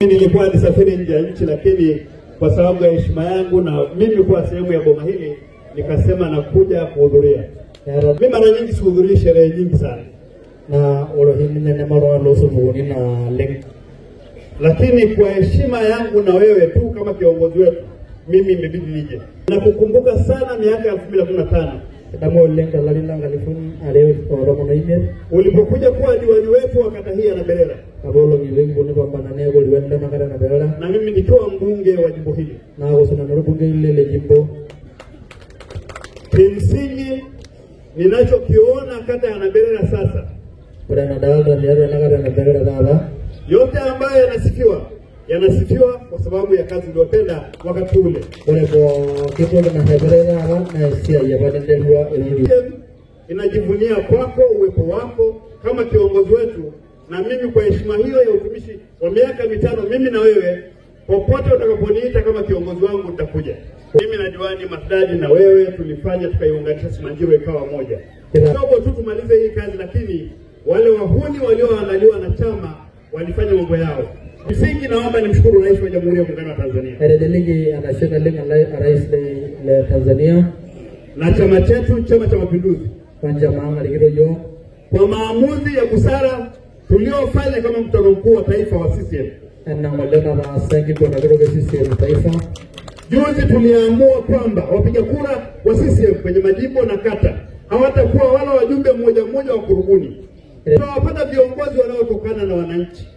Nilikuwa nisafiri nje ya nchi, lakini kwa sababu ya heshima yangu na mimi kuwa sehemu ya boma hili nikasema nakuja kuhudhuria. Mimi mara nyingi sihudhurii sherehe nyingi sana. Na olohini nene marwalo sumuni na leng. Lakini kwa heshima yangu na wewe tu kama kiongozi wetu, mimi imebidi nije. Nakukumbuka sana miaka 2015. Damo lenga lalina ngalifuni alewe oromo ime. Ulipokuja kuwa diwani wetu wa kata hii ya Naberera. Kabolo ngilengo ni pambana nego liwenda nakara Naberera. Na mimi nikiwa mbunge wa jimbo hili. Na wasina mbunge ile jimbo. Kimsingi ninachokiona kata ya Naberera sasa. Kuna nadaga ndio nakara Naberera baba. Yote ambayo yanasifiwa kwa sababu ya kazi iliyotenda wakati ule. Kwa kitu na Naberera na sia ya badendelwa inajivunia kwako uwepo wako kama kiongozi wetu, na mimi kwa heshima hiyo ya utumishi wa miaka 5 mimi na wewe, popote utakaponiita kama kiongozi wangu nitakuja. Mimi na diwani Masdadi na wewe tulifanya tukaiunganisha Simanjiro ikawa moja. Kidogo tu tumalize hii kazi, lakini wale wahuni walioandaliwa na chama walifanya mambo yao. Msingi naomba nimshukuru Rais wa Jamhuri ya Muungano wa Tanzania. Eredeligi anashika lenga Rais la Tanzania na chama chetu, Chama cha Mapinduzi, kwanja maana likirojo kwa maamuzi ya busara tuliofanya kama mkutano mkuu wa taifa wa CCM. Na mwalema wa sengi kwa nagoro CCM taifa. Juzi tuliamua kwamba wapiga kura wa CCM kwenye majimbo na kata hawatakuwa wala wajumbe mmoja mmoja wa kurubuni. Tunawapata viongozi wanaotokana na wananchi.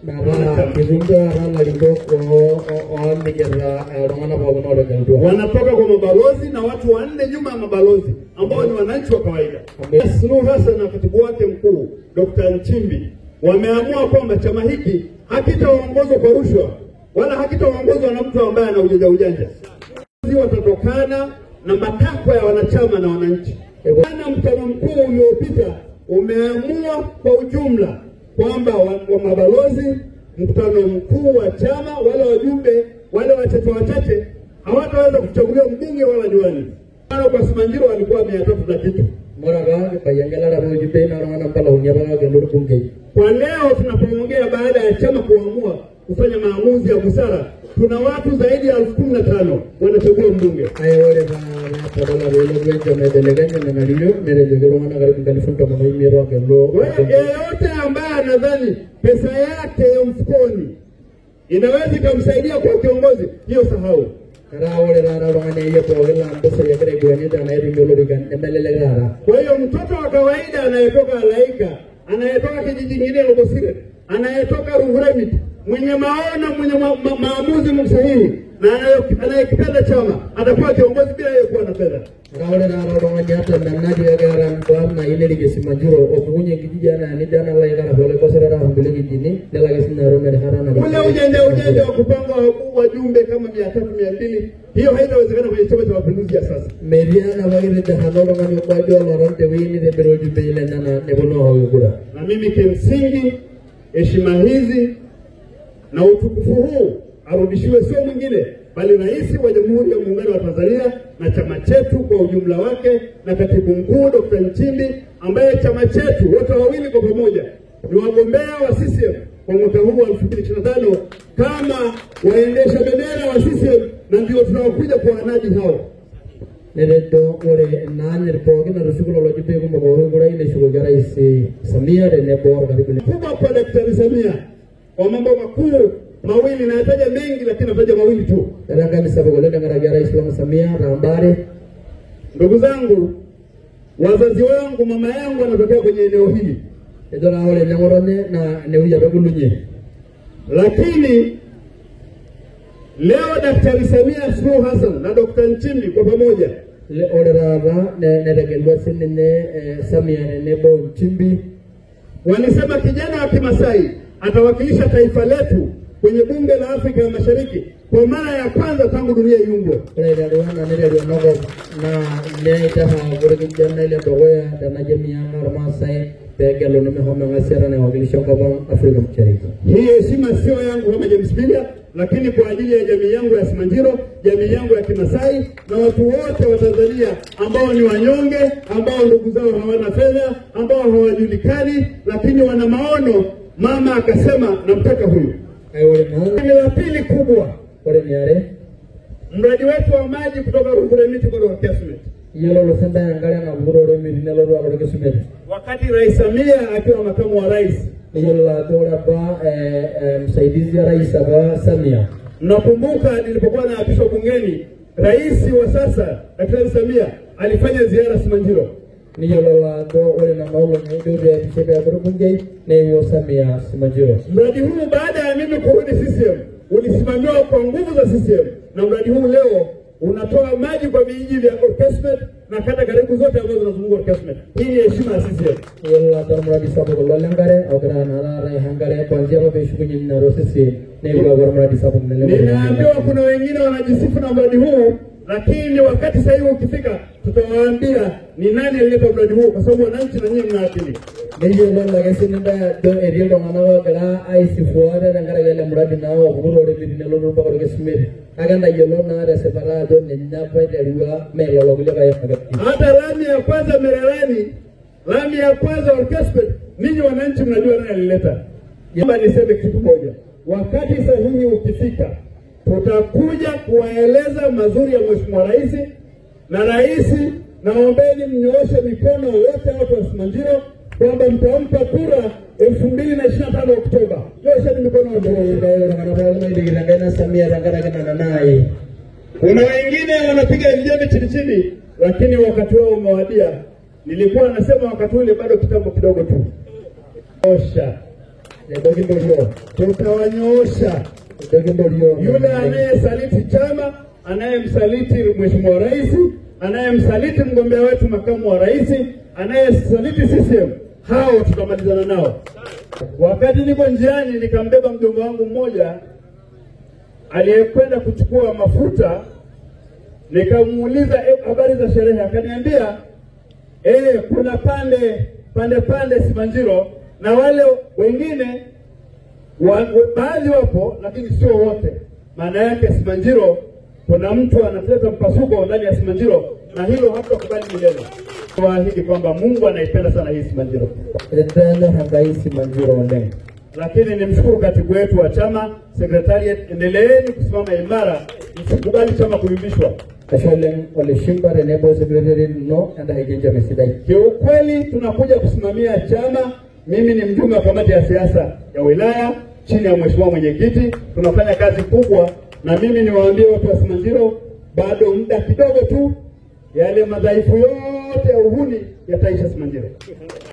Wanatoka kwa mabalozi na watu 4 nyuma ya mabalozi ambao ni wananchi wa kawaida. Suluhu Hassan na katibu wake mkuu Dr. Nchimbi wameamua kwamba chama hiki hakitaongozwa kwa rushwa wala hakitaongozwa na mtu ambaye ana ujanja. Watatokana na matakwa ya wanachama na wananchi. Bwana, mkutano mkuu uliopita umeamua kwa ujumla kwamba wa mabalozi, mkutano mkuu wa chama, wale wajumbe wale wachache hawataweza kuchaguliwa mbunge wala diwani. Kwa Simanjiro walikuwa 300 na kitu. Moraga bayangala la wajumbe na wana mpala unyabanga ganduru bunge. Kwa leo tunapoongea baada ya chama kuamua kufanya maamuzi ya busara, tuna watu zaidi ya 15,000 wanachagua mbunge. Hayo wale tabala wale wengi wamedeleganya na nalio merejeo wana karibu kanifunta mwa imero ngelo. Yeyote ambaye anadhani pesa yake ya mfukoni inaweza kumsaidia kwa kiongozi, hiyo sahau. Wale rara wana hiyo kwa wala ambaso ya kare gwanita na hiyo ngelo emelele rara. Kwa hiyo mtoto wa kawaida anayetoka Alaika, anayetoka kijiji kingine Lobosire, anayetoka Ruhuremit, mwenye maono, mwenye maamuzi sahihi na anayekipenda chama atakuwa kiongozi bila yeye kuwa na fedha. Wale rara wana nyata na nadi ya garan na ile lige Simanjiro okunye kijana ni jana la igara pole kwa sera mbele kijini nela gesina romere harana. Ule ujanja wa kupanga wajumbe kama 300-200, hiyo haitawezekana kwenye Chama cha Mapinduzi ya sasa. Mediana wale jahano ngani kwa jo lorante wini de beroju beile na nebono haukura. Na mimi kimsingi heshima hizi na utukufu huu arudishiwe sio mwingine bali Rais wa Jamhuri ya Muungano wa Tanzania na chama chetu kwa ujumla wake na katibu mkuu Dr. Nchimbi, ambaye chama chetu wote wawili kwa pamoja ni wagombea wa CCM kwa mwaka huu wa 2025 kama waendesha bendera wa CCM, na ndio tunaokuja kwa wanadi hao. Neredo ore nani ripogi na rushukuru lojipe kwa maboro ngura ile shughuli Rais Samia rene bora karibu kubwa kwa Daktari Samia kwa mambo makuu mawili, na nataja mengi lakini nataja mawili tu. Dalanga ni sababu leo ngara Rais Samia Rambare. Ndugu zangu, wazazi wangu, mama yangu anatokea kwenye eneo hili. Ndio na wale nyangorane na neuja bagulunye. Lakini leo Daktari Samia Suluhu Hassan na Dr. Nchimbi kwa pamoja le orara ne regelwa sinne Samia ne bo Nchimbi walisema kijana wa Kimasai atawakilisha taifa letu kwenye bunge la Afrika ya Mashariki kwa mara ya kwanza tangu dunia iumbwe. Ile wana ndio nogo na neita ha kijana ile dogoya na jamii ya Masai pegelo na mehoma ngasera na wakilisha kwa Afrika Mashariki. Hii heshima sio yangu kama James Bilia, lakini kwa ajili ya jamii yangu ya Simanjiro, jamii yangu ya Kimasai na watu wote wa Tanzania ambao ni wanyonge, ambao ndugu zao hawana fedha, ambao hawajulikani lakini wana maono. Mama akasema namtaka huyu. La pili kubwa, mradi wetu wa maji kutoka Rufuremiti kwa Orkesumet. Wakati Rais Samia akiwa makamu wa rais, msaidizi wa rais Samia. Nakumbuka nilipokuwa naapishwa bungeni, rais wa sasa Daktari Samia alifanya ziara Simanjiro. Mradi huu baada ya mimi kurudi CCM ulisimamiwa kwa nguvu za CCM, na mradi huu leo unatoa maji kwa vijiji vya Orkesumet na kata karibu zote ambazo zinazunguka Orkesumet. Hii ni heshima ya CCM. Ninaambiwa kuna wengine wanajisifu na mradi huu, lakini wakati sasa hivi ukifika tutawaambia ni nani alileta mradi huu, kwa sababu wananchi na nyinyi mna akili. Hata lami ya kwanza Mererani, lami ya kwanza Orkesumet, ninyi wananchi mnajua nani alileta. Yamba niseme kitu moja, wakati sahihi ukifika tutakuja kuwaeleza mazuri ya Mheshimiwa Rais, na rais naombeni mnyooshe mikono wote watu wa Simanjiro kwamba mtampa kura 2025 Oktoba. Nyooshe mikono wote. Kuna wengine wanapiga njembe chini chini, lakini wakati wao umewadia. Nilikuwa nasema wakati ule bado kitambo kidogo tu. Osha. Tutawanyoosha. Yule anayesaliti chama, anayemsaliti Mheshimiwa Rais, anayemsaliti mgombea wetu makamu wa rais, anayesaliti CCM, hao tutamalizana nao. Wakati niko njiani nikambeba mjomba wangu mmoja aliyekwenda kuchukua mafuta, nikamuuliza habari za sherehe, akaniambia kuna pande Simanjiro, na wale wengine baadhi wapo lakini sio wote. Maana yake Simanjiro kuna mtu analeta mpasuko ndani ya Simanjiro, na hilo hatukubali milele. Tuahidi kwamba Mungu anaipenda sana hii Simanjiro. Lakini nimshukuru katibu wetu wa chama, secretariat, endeleeni kusimama imara, msikubali chama kuyumbishwa. Kiukweli tunakuja kusimamia chama. Mimi ni mjumbe wa kamati ya siasa ya wilaya chini ya Mheshimiwa mwenyekiti. Tunafanya kazi kubwa, na mimi niwaambie watu wa Simanjiro, bado muda kidogo tu, yale madhaifu yote ya uhuni yataisha Simanjiro.